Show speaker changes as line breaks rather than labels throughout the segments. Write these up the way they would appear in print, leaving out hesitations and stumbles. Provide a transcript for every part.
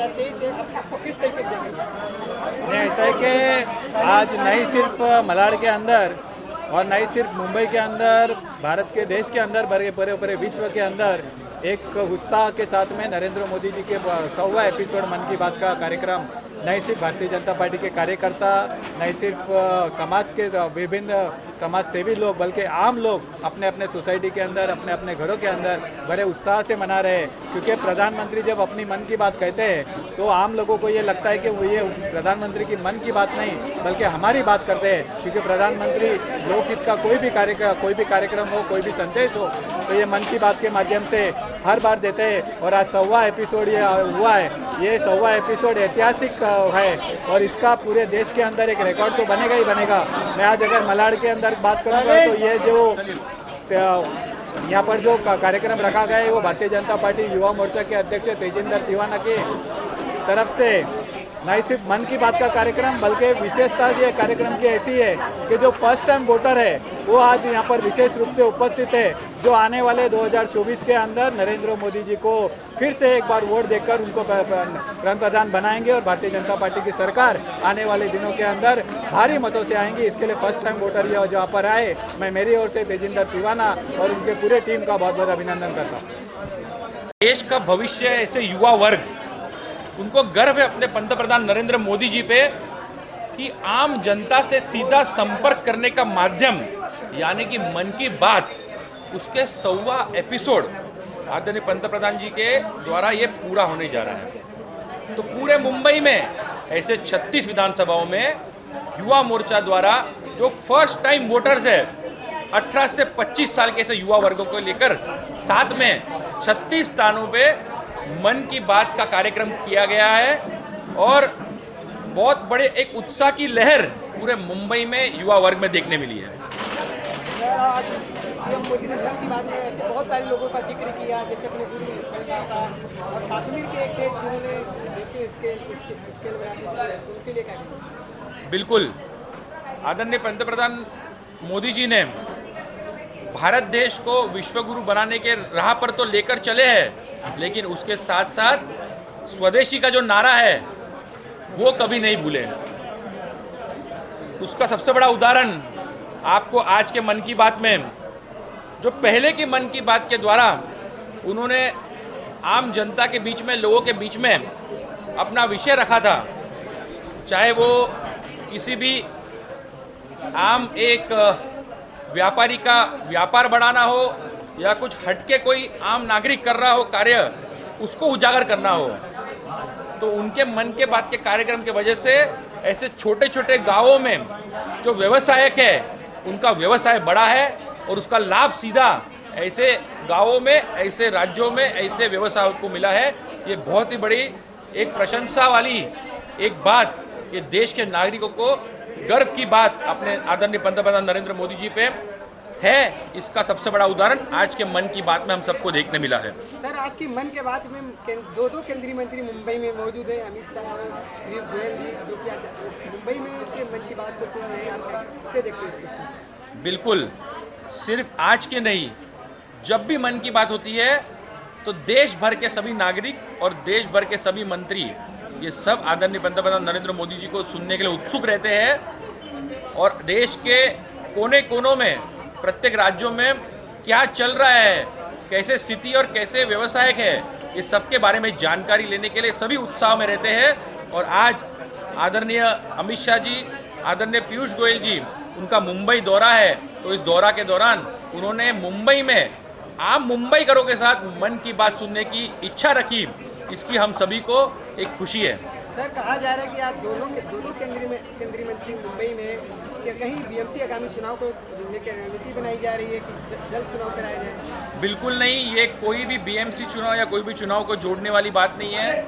2023 है, अब आपको किस तरीके से देखेंगे?
नहीं, ऐसा है कि आज नहीं सिर्फ मलाड के अंदर और नहीं सिर्फ मुंबई के अंदर, भारत के देश के अंदर, बड़े बड़े बड़े विश्व के अंदर एक उत्साह के साथ में नरेंद्र मोदी जी के 100वां एपिसोड मन की बात का कार्यक्रम नहीं सिर्फ भारतीय जनता पार्टी के कार्यकर्ता, नहीं सिर्फ समाज के विभिन्न समाज सेवी लोग, बल्कि आम लोग अपने अपने सोसाइटी के अंदर, अपने अपने घरों के अंदर बड़े उत्साह से मना रहे हैं। क्योंकि प्रधानमंत्री जब अपनी मन की बात कहते हैं तो आम लोगों को ये लगता है कि वो ये प्रधानमंत्री की मन की बात नहीं बल्कि हमारी बात करते हैं। क्योंकि प्रधानमंत्री लोकहित का कोई भी कार्यक्रम हो, कोई भी संदेश हो, तो ये मन की बात के माध्यम से हर बार देते हैं। और आज 100वां एपिसोड ये हुआ है। ये 100वां एपिसोड ऐतिहासिक है और इसका पूरे देश के अंदर एक रिकॉर्ड तो बनेगा ही बनेगा। मैं आज अगर मलाड के अंदर बात करूँगा तो ये जो यहाँ पर जो कार्यक्रम रखा गया है वो भारतीय जनता पार्टी युवा मोर्चा के अध्यक्ष तेजिंदर तिवाना की तरफ से नहीं सिर्फ मन की बात का कार्यक्रम बल्कि विशेषता ये कार्यक्रम की ऐसी है कि जो फर्स्ट टाइम वोटर है वो आज यहाँ पर विशेष रूप से उपस्थित है, जो आने वाले 2024 के अंदर नरेंद्र मोदी जी को फिर से एक बार वोट देकर उनको प्रधान बनाएंगे और भारतीय जनता पार्टी की सरकार आने वाले दिनों के अंदर भारी मतों से आएंगी। इसके लिए फर्स्ट टाइम वोटर ये जहाँ पर आए, मैं मेरी ओर से तेजिंदर तिवाना और उनके पूरे टीम का बहुत बहुत अभिनंदन करता हूँ।
देश का भविष्य ऐसे युवा वर्ग, उनको गर्व है अपने पंतप्रधान नरेंद्र मोदी जी पे कि आम जनता से सीधा संपर्क करने का माध्यम यानी कि मन की बात, उसके 100वां एपिसोड आदरणीय पंतप्रधान जी के द्वारा ये पूरा होने जा रहा है। तो पूरे मुंबई में ऐसे 36 विधानसभाओं में युवा मोर्चा द्वारा जो फर्स्ट टाइम वोटर्स है 18 से 25 साल के ऐसे युवा वर्गों को लेकर साथ में 36 स्थानों पे मन की बात का कार्यक्रम किया गया है और बहुत बड़े एक उत्साह की लहर पूरे मुंबई में युवा वर्ग में देखने मिली है।
आज पीएम मोदी ने मन की बात में ऐसे बहुत सारे लोगों का जिक्र किया, जैसे अपने गुरु का और कश्मीर के एक जिन्होंने उनके लिए क्या कहेंगे?
बिल्कुल, आदरणीय पंतप्रधान मोदी जी ने भारत देश को विश्वगुरु बनाने के राह पर तो लेकर चले हैं, लेकिन उसके साथ साथ स्वदेशी का जो नारा है वो कभी नहीं भूले। उसका सबसे बड़ा उदाहरण आपको आज के मन की बात में, जो पहले की मन की बात के द्वारा उन्होंने आम जनता के बीच में, लोगों के बीच में अपना विषय रखा था, चाहे वो किसी भी आम एक व्यापारी का व्यापार बढ़ाना हो या कुछ हटके कोई आम नागरिक कर रहा हो कार्य, उसको उजागर करना हो, तो उनके मन के बात के कार्यक्रम की वजह से ऐसे छोटे छोटे गांवों में जो व्यवसायक है उनका व्यवसाय बढ़ा है और उसका लाभ सीधा ऐसे गांवों में, ऐसे राज्यों में, ऐसे व्यवसायों को मिला है। ये बहुत ही बड़ी एक प्रशंसा वाली एक बात, ये देश के नागरिकों को गर्व की बात अपने आदरणीय पंतप्रधान नरेंद्र मोदी जी पे है। इसका सबसे बड़ा उदाहरण आज के मन की बात में हम सबको देखने मिला है।
सर, आज की मन के बात में दो केंद्रीय मंत्री मुंबई में मौजूद हैं, अमित शाह और पीयूष गोयल जी, जो कि मुंबई में इसके मन की बात को सुन रहे हैं, आप कैसे देखते हैं इसको?
बिल्कुल, सिर्फ आज के नहीं, जब भी मन की बात होती है तो देश भर के सभी नागरिक और देश भर के सभी मंत्री, ये सब आदरणीय पंतप्रधान नरेंद्र मोदी जी को सुनने के लिए उत्सुक रहते हैं और देश के कोने कोनों में, प्रत्येक राज्यों में क्या चल रहा है, कैसे स्थिति और कैसे व्यवसायक है, ये सब के बारे में जानकारी लेने के लिए सभी उत्साह में रहते हैं। और आज आदरणीय अमित शाह जी, आदरणीय पीयूष गोयल जी, उनका मुंबई दौरा है, तो इस दौरा के दौरान उन्होंने मुंबई में आम मुंबईकरों के साथ मन की बात सुनने की इच्छा रखी। इसकी हम सभी को एक खुशी है।
सर, कहा जा रहा है कि आज दोनों केंद्रीय मंत्री मुंबई में कि कहीं बीएमसी आगामी चुनाव को लेकर रणनीति बनाई जा रही है कि जल्द चुनाव कराया जाए?
बिल्कुल नहीं, ये कोई भी बीएमसी चुनाव या कोई भी चुनाव को जोड़ने वाली बात नहीं है।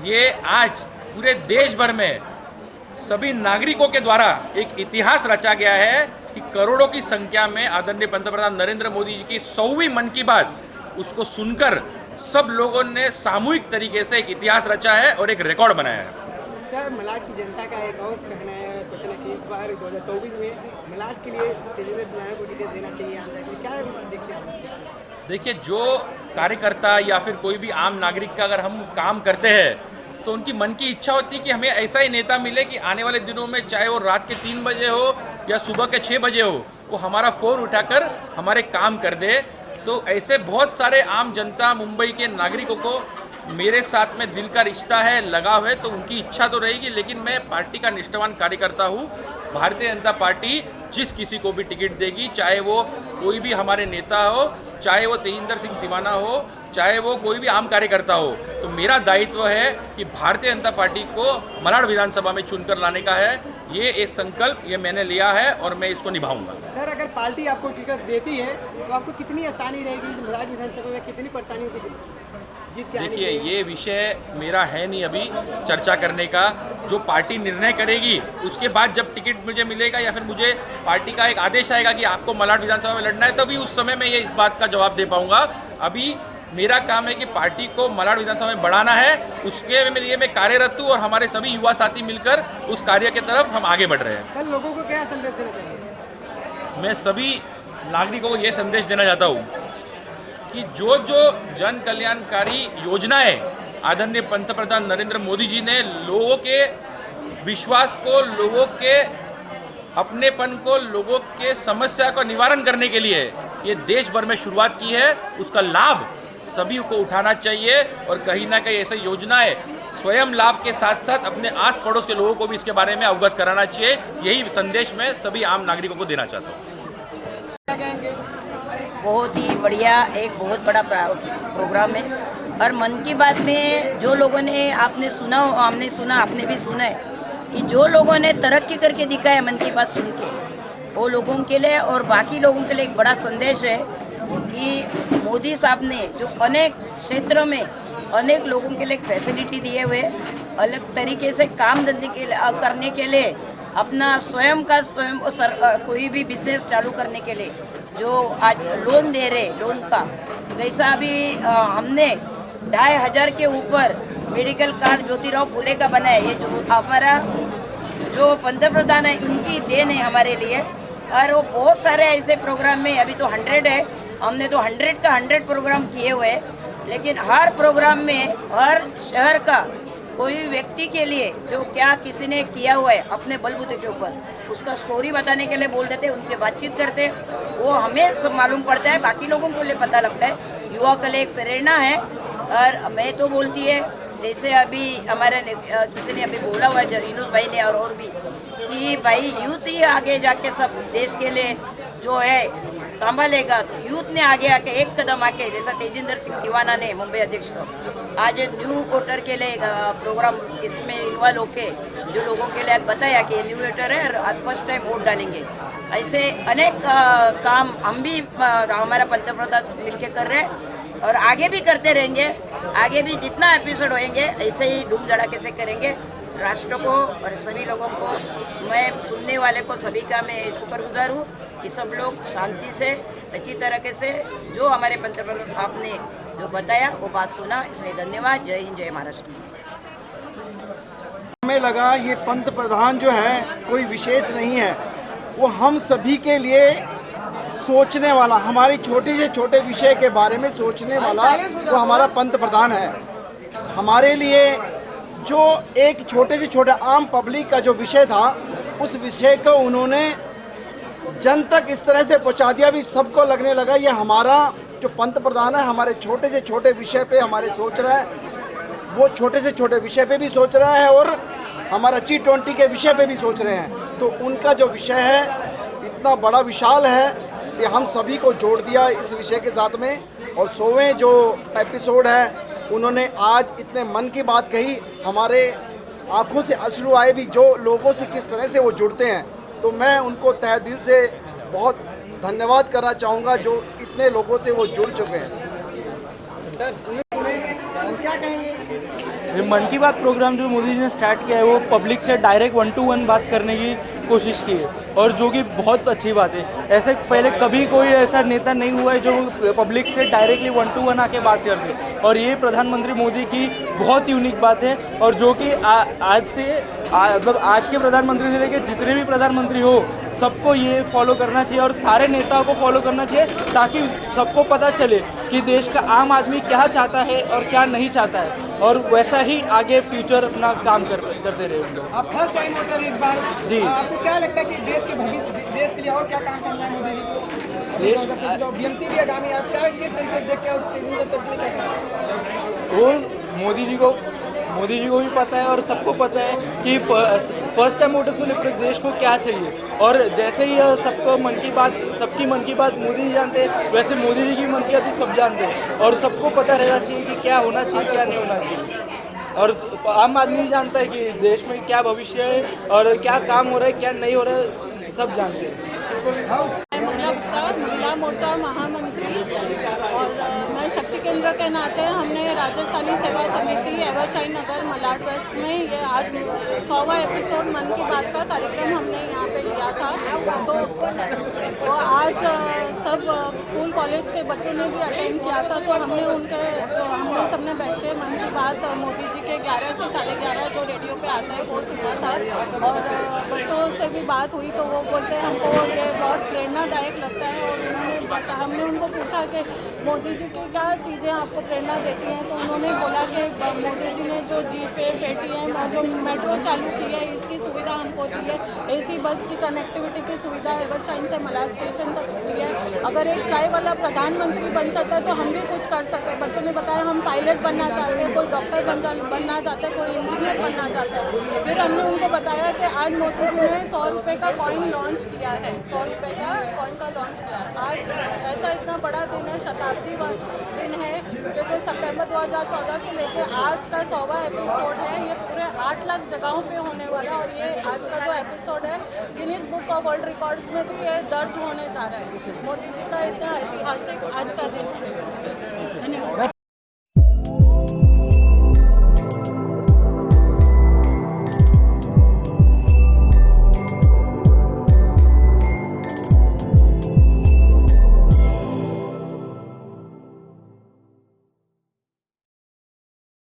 ये आज पूरे देश भर में सभी नागरिकों के द्वारा एक इतिहास रचा गया है कि करोड़ों की संख्या में आदरणीय पंतप्रधान नरेंद्र मोदी जी की 100वीं मन की बात, उसको सुनकर सब लोगों ने सामूहिक तरीके से एक इतिहास रचा है और एक रिकॉर्ड बनाया है।
सर, मलाड की जनता का एक और कहना है, सोचना कि इस बार 2024 में मलाड के लिए तेजिंदर तिवाना को टिकट देना चाहिए, आंध्र के लिए क्या देखते हैं?
देखिए, जो कार्यकर्ता या फिर कोई भी आम नागरिक का अगर हम काम करते हैं तो उनकी मन की इच्छा होती है कि हमें ऐसा ही नेता मिले कि आने वाले दिनों में चाहे वो रात के 3 बजे हो या सुबह के 6 बजे हो, वो हमारा फ़ोन उठाकर हमारे काम कर दे। तो ऐसे बहुत सारे आम जनता, मुंबई के नागरिकों को मेरे साथ में दिल का रिश्ता है, लगाव है, तो उनकी इच्छा तो रहेगी। लेकिन मैं पार्टी का निष्ठावान कार्यकर्ता हूँ। भारतीय जनता पार्टी जिस किसी को भी टिकट देगी, चाहे वो कोई भी हमारे नेता हो, चाहे वो तेजिंदर सिंह तिवाना हो, चाहे वो कोई भी आम कार्यकर्ता हो, तो मेरा दायित्व है कि भारतीय जनता पार्टी को मलाड विधानसभा में चुनकर लाने का है। ये एक संकल्प ये मैंने लिया है और मैं इसको निभाऊंगा।
सर, अगर पार्टी आपको टिकट देती है तो आपको कितनी आसानी रहेगी मलाड विधानसभा में, कितनी परेशानियों की जीत के आने की?
देखिए, ये विषय मेरा है नहीं अभी चर्चा करने का। जो पार्टी निर्णय करेगी उसके बाद जब टिकट मुझे मिलेगा या फिर मुझे पार्टी का एक आदेश आएगा कि आपको मलाड विधानसभा में लड़ना है, तभी उस समय मैं ये इस बात का जवाब दे पाऊंगा। अभी मेरा काम है कि पार्टी को मलाड विधानसभा में बढ़ाना है, उसके लिए मैं कार्यरत हूँ और हमारे सभी युवा साथी मिलकर उस कार्य की तरफ हम आगे बढ़ रहे हैं।
सर, लोगों को क्या संदेश देना चाहिए?
मैं सभी नागरिकों को ये संदेश देना चाहता हूँ कि जो जो जन कल्याणकारी योजनाएं आदरणीय पंतप्रधान नरेंद्र मोदी जी ने लोगों के विश्वास को, लोगों के अपनेपन को, लोगों के समस्या का निवारण करने के लिए ये देश भर में शुरुआत की है, उसका लाभ सभी को उठाना चाहिए। और कहीं ना कहीं ऐसी योजनाएं स्वयं लाभ के साथ साथ अपने आस पड़ोस के लोगों को भी इसके बारे में अवगत कराना चाहिए। यही संदेश मैं सभी आम नागरिकों को देना चाहता हूँ।
क्या कहेंगे?
बहुत ही बढ़िया, एक बहुत बड़ा प्रोग्राम है। और मन की बात में जो लोगों ने आपने सुना, हमने सुना, आपने भी सुना है कि जो लोगों ने तरक्की करके दिखाया मन की बात सुन के, वो लोगों के लिए और बाकी लोगों के लिए एक बड़ा संदेश है कि मोदी साहब ने जो अनेक क्षेत्रों में अनेक लोगों के लिए फैसिलिटी दिए हुए, अलग तरीके से काम धंधे के करने के लिए, अपना स्वयं कोई भी बिजनेस चालू करने के लिए जो आज लोन दे रहे, लोन का जैसा अभी हमने 2500 के ऊपर मेडिकल कार्ड ज्योतिराव फुले का बना है। ये जो हमारा जो पंतप्रधान है उनकी देन है हमारे लिए। और वो बहुत सारे ऐसे प्रोग्राम में, अभी तो 100 है, हमने तो 100 का 100 प्रोग्राम किए हुए हैं। लेकिन हर प्रोग्राम में हर शहर का कोई व्यक्ति के लिए जो क्या किसी ने किया हुआ है अपने बलबूते के ऊपर, उसका स्टोरी बताने के लिए बोल देते हैं, उनसे बातचीत करते हैं, वो हमें सब मालूम पड़ता है, बाकी लोगों को लिए पता लगता है। युवा के लिए एक प्रेरणा है। और मैं तो बोलती है, जैसे अभी हमारे किसी ने अभी बोला हुआ है, यूनुस भाई ने और भी, कि भाई यूथ ही आगे जाके सब देश के लिए जो है संभालेगा। तो यूथ ने आगे आके एक कदम आके, जैसा तेजिंदर सिंह तिवाना ने मुंबई अध्यक्ष को आज न्यू वोटर के लिए प्रोग्राम इसमें इन्वॉल्व होके जो लोगों के लिए बताया कि न्यू वोटर है और आज फर्स्ट टाइम वोट डालेंगे। ऐसे अनेक काम हम भी हमारा पंतप्रधान मिलकर कर रहे हैं और आगे भी करते रहेंगे। आगे भी जितना एपिसोड होएंगे ऐसे ही धूम धड़ाके से करेंगे। राष्ट्र को और सभी लोगों को, मैं सुनने वाले को सभी का मैं शुक्रगुजार हूँ कि सब लोग शांति से अच्छी तरीके से जो हमारे पंतप्रधान साहब ने जो बताया वो बात सुना, इसलिए धन्यवाद। जय हिंद, जय महाराष्ट्र।
हमें लगा ये पंतप्रधान जो है कोई विशेष नहीं है, वो हम सभी के लिए सोचने वाला, हमारे छोटे से छोटे विषय के बारे में सोचने वाला वो हमारा पंतप्रधान है। हमारे लिए जो एक छोटे से छोटा आम पब्लिक का जो विषय था, उस विषय को उन्होंने जन तक इस तरह से पहुंचा दिया, भी सबको लगने लगा ये हमारा जो पंतप्रधान है हमारे छोटे से छोटे विषय पे हमारे सोच रहा है, वो छोटे से छोटे विषय पे भी सोच रहा है और हमारा G20 के विषय पे भी सोच रहे हैं। तो उनका जो विषय है इतना बड़ा विशाल है कि हम सभी को जोड़ दिया इस विषय के साथ में। और 100वें जो एपिसोड है उन्होंने आज इतने मन की बात कही, हमारे आंखों से अश्रु आए भी जो लोगों से किस तरह से वो जुड़ते हैं। तो मैं उनको तहे दिल से बहुत धन्यवाद करना चाहूँगा जो इतने लोगों से वो जुड़ चुके हैं।
क्या कहेंगे?
ये मन की बात प्रोग्राम जो मोदी जी ने स्टार्ट किया है वो पब्लिक से डायरेक्ट 1-to-1 बात करने की कोशिश की है और जो कि बहुत अच्छी बात है। ऐसे पहले कभी कोई ऐसा नेता नहीं हुआ है जो पब्लिक से डायरेक्टली 1-to-1 आके बात करते, और ये प्रधानमंत्री मोदी की बहुत यूनिक बात है। और जो कि आज से मतलब आज के प्रधानमंत्री से लेकर जितने भी प्रधानमंत्री हो सबको ये फॉलो करना चाहिए और सारे नेताओं को फॉलो करना चाहिए, ताकि सबको पता चले कि देश का आम आदमी क्या चाहता है और क्या नहीं चाहता है। और वैसा ही आगे फ्यूचर अपना काम करते रहे हम लोग।
आप फर्स्ट टाइम वोटर इस बार
जी।
आपको क्या लगता है कि देश के भविष्य, देश के लिए और क्या काम करना है मोदी जी को?
देश
बीएमसी भी आगामी, आप क्या किस तरीके से देखते हो?
वो मोदी जी को भी पता है और सबको पता है कि फर्स्ट टाइम वोटर्स को लेकर देश को क्या चाहिए। और जैसे ही सबकी मन की बात मोदी जी जानते हैं, वैसे मोदी जी की मन की बात सब जानते हैं और सबको पता रहना चाहिए कि क्या होना चाहिए क्या नहीं होना चाहिए। और आम आदमी जानता है कि देश में क्या भविष्य है और क्या काम हो रहा है क्या नहीं हो रहा है, सब जानते हैं।
मंगला गुप्ता, महिला मोर्चा महामंत्री, और मैं शक्ति केंद्र के नाते हमने राजस्थानी सेवा समिति एवरशाइन नगर मलाड वेस्ट में ये आज 100वां एपिसोड मन की बात का कार्यक्रम हमने यहाँ पे लिया था। तो आज सब स्कूल कॉलेज के बच्चों ने भी अटेंड किया था। तो हमने सबने बैठ के मन की बात मोदी जी के 11 से 11:30 जो रेडियो पे आता है वो सुना था। और बच्चों से भी बात हुई तो वो बोलते हैं हमको ये बहुत प्रेरणादायक लगता है। और हमने उनको पूछा कि मोदी जी की क्या चीज़ें आपको प्रेरणा देती हैं, तो उन्होंने बोला कि मोदी जी ने जो जीपे, पेटीएम और जो मेट्रो चालू की है इसकी सुविधा हमको दी है, एसी बस की कनेक्टिविटी की सुविधा एवरशाइन से मलाड स्टेशन तक दी है। अगर एक चाय वाला प्रधानमंत्री बन सकता है तो हम भी कुछ कर सकते हैं। बच्चों ने बताया हम पायलट बनना चाहते हैं, कोई डॉक्टर बनना चाहता है, कोई इंजीनियर बनना चाहता है। फिर हमने उनको बताया कि आज मोदी जी ने 100 रुपये का कॉइन लॉन्च किया है, 100 रुपये का कॉइन का लॉन्च किया है। आज ऐसा इतना बड़ा दिन है, शताब्दी दिन है कि जो सितंबर 2014 से लेकर आज का 100वां एपिसोड है, ये पूरे 8 लाख जगहों पे होने वाला है। और ये आज का जो एपिसोड है Guinness book of world records में भी ये दर्ज होने जा रहा है। मोदी जी का इतना ऐतिहासिक आज का दिन है।